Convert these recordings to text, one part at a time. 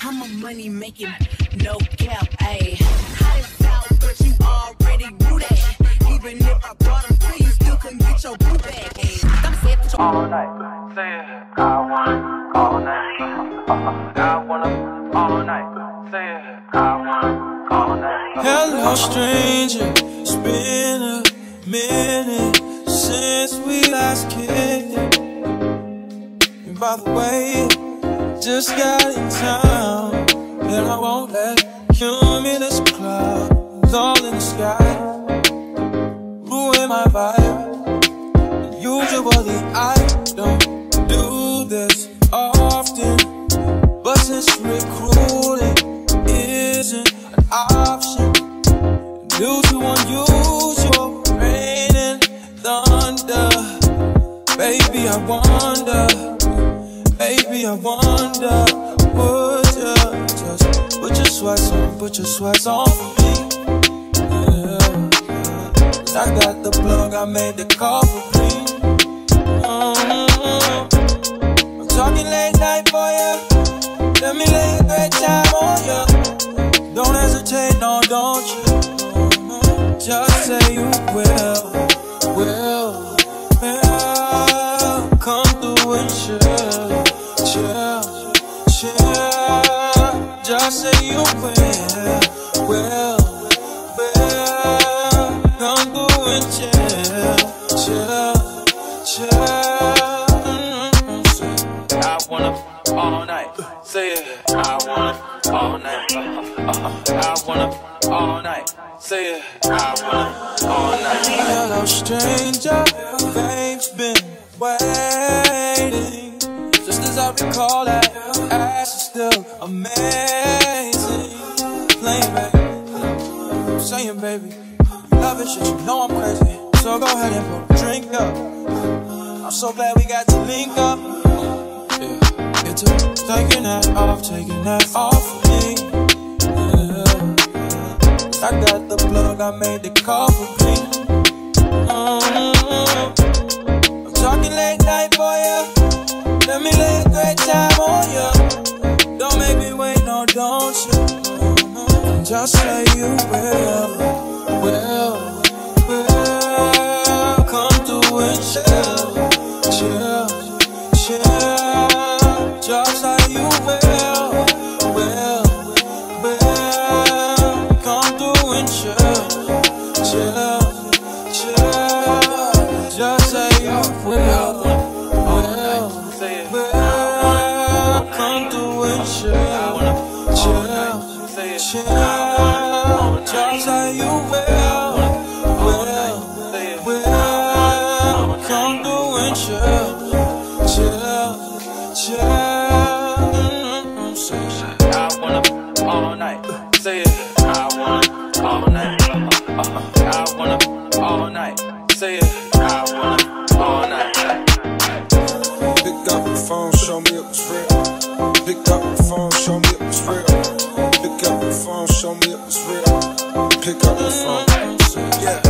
I'm a money making, no cap, ayy. Hot as out, but you already knew that. Even if I brought them to you, still couldn't get your boo back, ayy. I'm saying put your all night, say it. I want all night. I want all night, say it. I want all night. Hello, stranger. It's been a minute since we last kicked it. And by the way, just got in town, and I won't let cumulus clouds all in the sky ruin my vibe. Usually I don't do this often, but since recruiting isn't an option due to unusual rain and thunder, baby, I wonder, would you just put your sweats on for me? Yeah. I got the plug, I made the call for me. I'm talking late night for ya. Let me lay a great time on ya. Don't hesitate, no, don't you? Just say you will. Come through and chill. Just say you will. Come through and chill. I wanna all night, say it. I wanna all night. I wanna all night, say it. I wanna all night. Hello, stranger. Fame's been waiting. Just as I recall, that ass is still amazing. Playing, baby, saying, baby, love it, shit, you know I'm crazy. So go ahead and put a drink up. I'm so glad we got to link up. Yeah, it's taking that off for me. Yeah. I got the plug, I made the call for me. I'm talking late night for ya. Let me lay a great time on ya. Don't make me wait, no, don't you? Just say you will. Come through and chill. Just say you will. Come through and chill. Just say you will. Come through and chill. Just say you will. Come through and chill. I wanna all night, say it. I wanna all night. I wanna all night, say it. I wanna all night. Pick up the phone, show me it was real. Pick up the phone, show me it was real. Pick up the phone, show me it was real. Pick up the phone, yeah.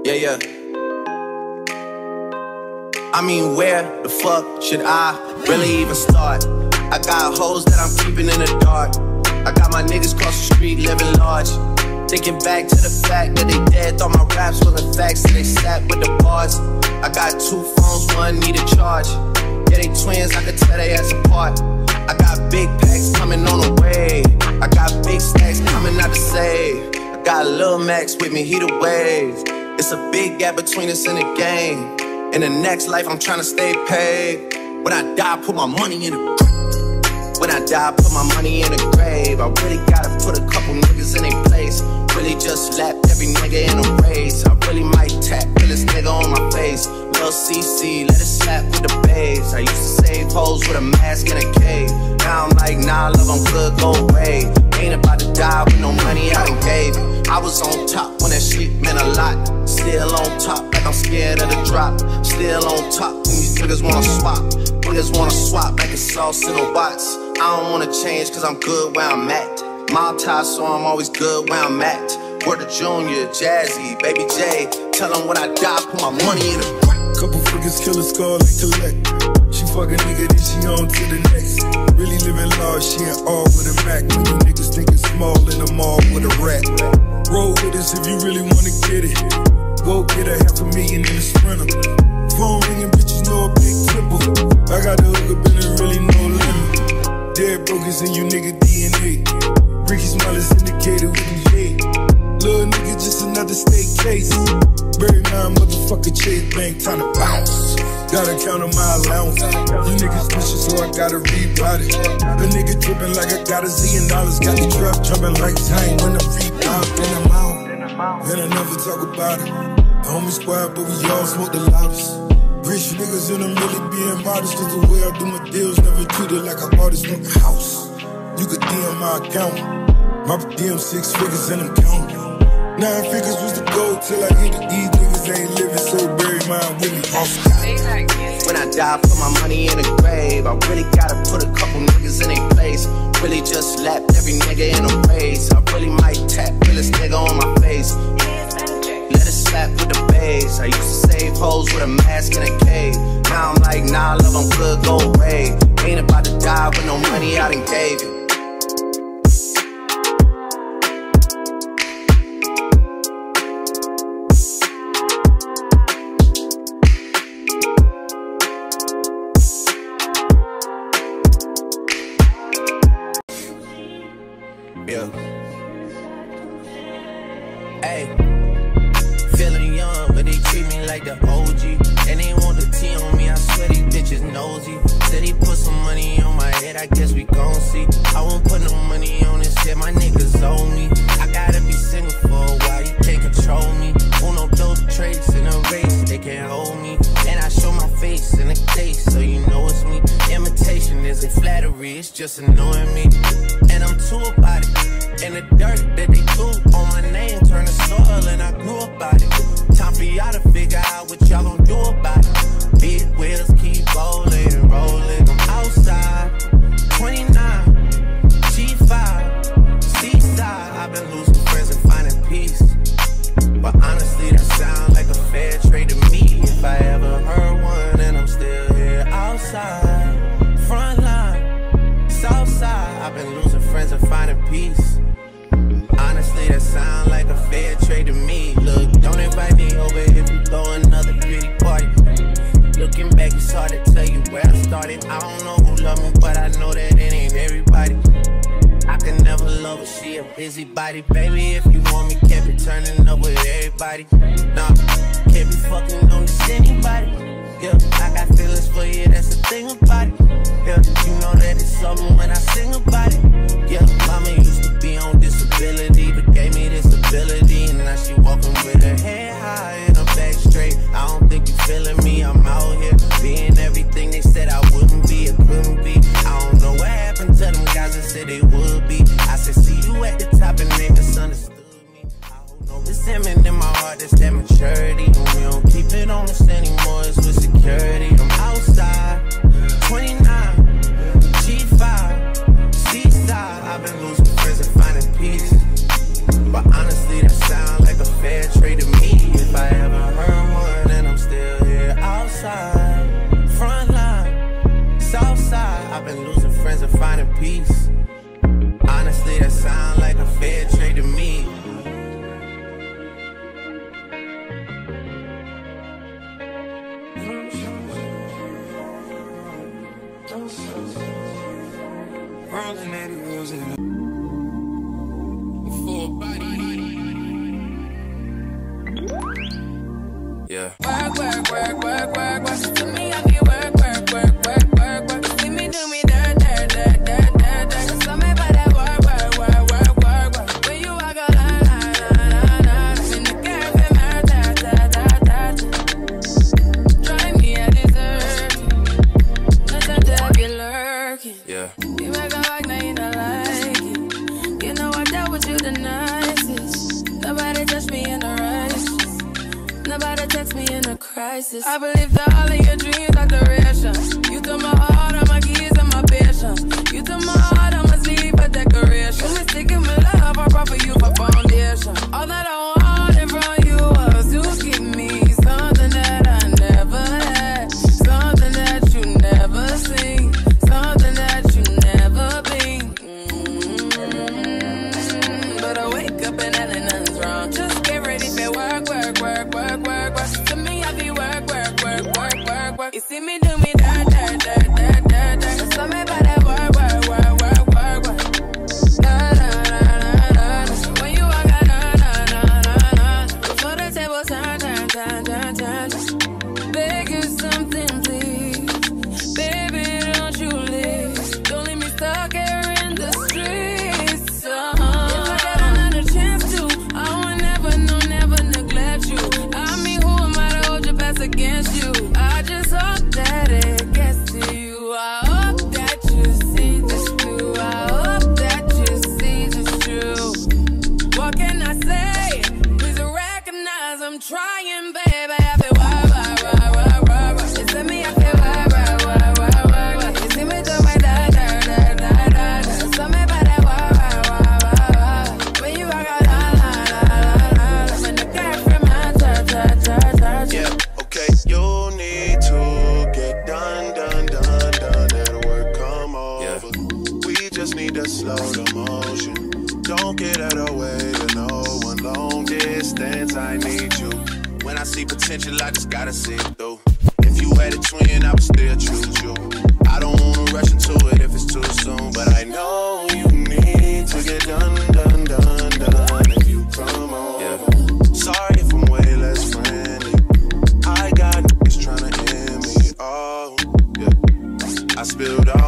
Yeah. I mean, where the fuck should I really even start? I got hoes that I'm keeping in the dark. I got my niggas cross the street living large. Thinking back to the fact that they dead, thought my raps wasn't facts, so they sat with the bars. I got 2 phones, one need a charge. Yeah, they twins, I could tell they ass apart. I got big packs coming on the way. I got big stacks coming out to save. I got Lil Max with me, he the wave. It's a big gap between us in the game. In the next life, I'm tryna stay paid. When I die, put my money in the grave. When I die, put my money in the grave. I really gotta put a couple niggas in their place. Really just slap every nigga in a race. I really might tap this nigga on my face. Lil CC, let it slap with the babes. I used to save hoes with a mask in a cave. Now I'm like, nah, love, I'm good, go away. Ain't about to die with no money I done gave. I was on top when that shit meant a lot. Still on top, like I'm scared of the drop. Still on top when these niggas wanna swap. Niggas wanna swap like it's sauce in a box. I don't wanna change cause I'm good where I'm at. Mob tie, so I'm always good where I'm at. Word to Junior, Jazzy, Baby J. Tell them when I die, put my money in the crack. Couple figures, kill a skull and collect. She fuck a nigga, then she on to the next. Really living large, she in all with a Mac. When you niggas think it's small in the mall with a rat. Roll with us if you really wanna get it. Go get a $500,000 in a Sprinter. Phone ringing, bitches know a big triple. I got the hook up and there really no limit. Dead broke is in you nigga DNA. Ricky Smile is indicated with the J. Little nigga just another state case. Bury my motherfucker Chase Bank, time to bounce. Gotta count on my allowance. You niggas vicious, so I gotta rebound it. The nigga trippin' like I got $1 zillion. Got the trap jumping like time when I rebound. Then I'm out, and I never talk about it. Homie squad, but we all smoke the loudest. Rich niggas and I'm really being modest. Cause the way I do my deals, never treated like an artist from the house. You could DM my account. My DM 6 figures and I'm counting. 9 figures was the goal till I hit it. These niggas ain't living, so bury mine with me. When I die, put my money in a grave. I really gotta put a couple niggas in their place. Really just slapped every nigga in a race. I really might tap realest nigga on my face. Let it slap with the bass. I used to save hoes with a mask in a cave. Now I'm like, nah, love, I'm good, go away. Ain't about to die with no money I done gave you. Yeah. Hey, feeling young, but they treat me like the OG. And they want the T on me, I swear these bitches nosy. Said he put some money on my head, I guess we gon' see. I won't put no money on this shit, my niggas owe me. I gotta be single for a while, you can't control me. Uno, those traits in a race, they can't hold me. And I show my face in a case, so you know it's me. Imitation isn't flattery, it's just annoying me. And I'm too about it. And the dirt that they threw on my name turned to soil, and I grew about it. Time for y'all to figure out what y'all gon' do about it. Big wheels keep rolling, rolling. I'm outside, 29, G5, seaside. I've been losing friends and finding peace. But honestly, that sounds like a fair trade to me. If I ever heard one, and I'm still here outside, front line, south side. I've been losing friends and finding peace. Honestly, that sound like a fair trade to me. Look, don't invite me over if you throw another pretty party. Looking back, it's hard to tell you where I started. I don't know who loved me, but I know that it ain't everybody. I can never love her, she a busybody. Baby, if you want me, can't be turning up with everybody. Nah, can't be fucking on this anybody. Yeah, I got feelings for you, that's the thing about it. Yeah, you know that it's something when I sing about it. Yeah, mama used to be on disability, but gave me this ability. And now she walking with her head high and her back straight. I don't think you feeling me, I'm out here being everything they said I wouldn't be, it couldn't be. I don't know what happened to them guys that said they would be. I said, see you at the top and they misunderstood me. I hold no resentment in my heart, that's that maturity. And we don't keep it on us anymore, it's with security. I'm outside, 29, G5, seaside. I've been losing friends and finding peace. But honestly, that sounds like a fair trade to me. If I ever heard one, and I'm still here outside, front line, south side. I've been losing friends and finding peace. Honestly, that sounds like a fair trade to me. Rolling 80 wheels in a full body. Yeah. Work, work, work, work, work, work. To me, I can work, work, work, work, work, work. See me do me dirt, dirt, dirt, dirt, dirt, dirt. Cause I'm about that work, work, work, work, work, work. When you walk a line, line, line, line, line. In the cafe, man, da, da, da, da, da. Drive me a dessert. Let the devil lurking. Yeah. You make a like, now you don't like basis. I believe that all of your dreams are duration. You took my heart, all my keys, and my patience. You took my heart, I must leave a decoration. You mistaken my love, I brought for you for foundation. All that I wanted from you was to give me something that I never had, something that you never seen, something that you never been. But I wake up and nothing's wrong. Just get ready for work, work, work, work, work, work. To me, I be work, work, work, work, work, work. You see me do me dirt, dirt, dirt, dirt, dirt, dirt. Tell me about that work, work, work, work, work, work. Da, da, da, da, da. When you walk out, da, da, da, da, da. Before the table turn, turn, turn, turn, turn. Beg you something, please. Baby, don't you leave. Don't leave me stuck here in the streets. If I get another chance to, I will never, no, never neglect you. I mean, who am I to hold your best against you? I just hope that it gets to you. I hope that you see this through. I hope that you see this true. What can I say? Please recognize I'm trying, baby. I feel why. You see me, I feel why. You see me do my da. Tell me about that why. When you walk out, la. When the girl from my touch. Yeah, okay, you need to get done. That work come over. We just need to slow the motion. Don't get out of the way to no one. Long distance, I need you. When I see potential, I just gotta see it through. If you had a twin, I would still choose you. I don't wanna rush into it if it's too soon, but I know you need to get done. If you come on, sorry if I'm way less friendly. I got niggas tryna end me. Oh, yeah. I spilled all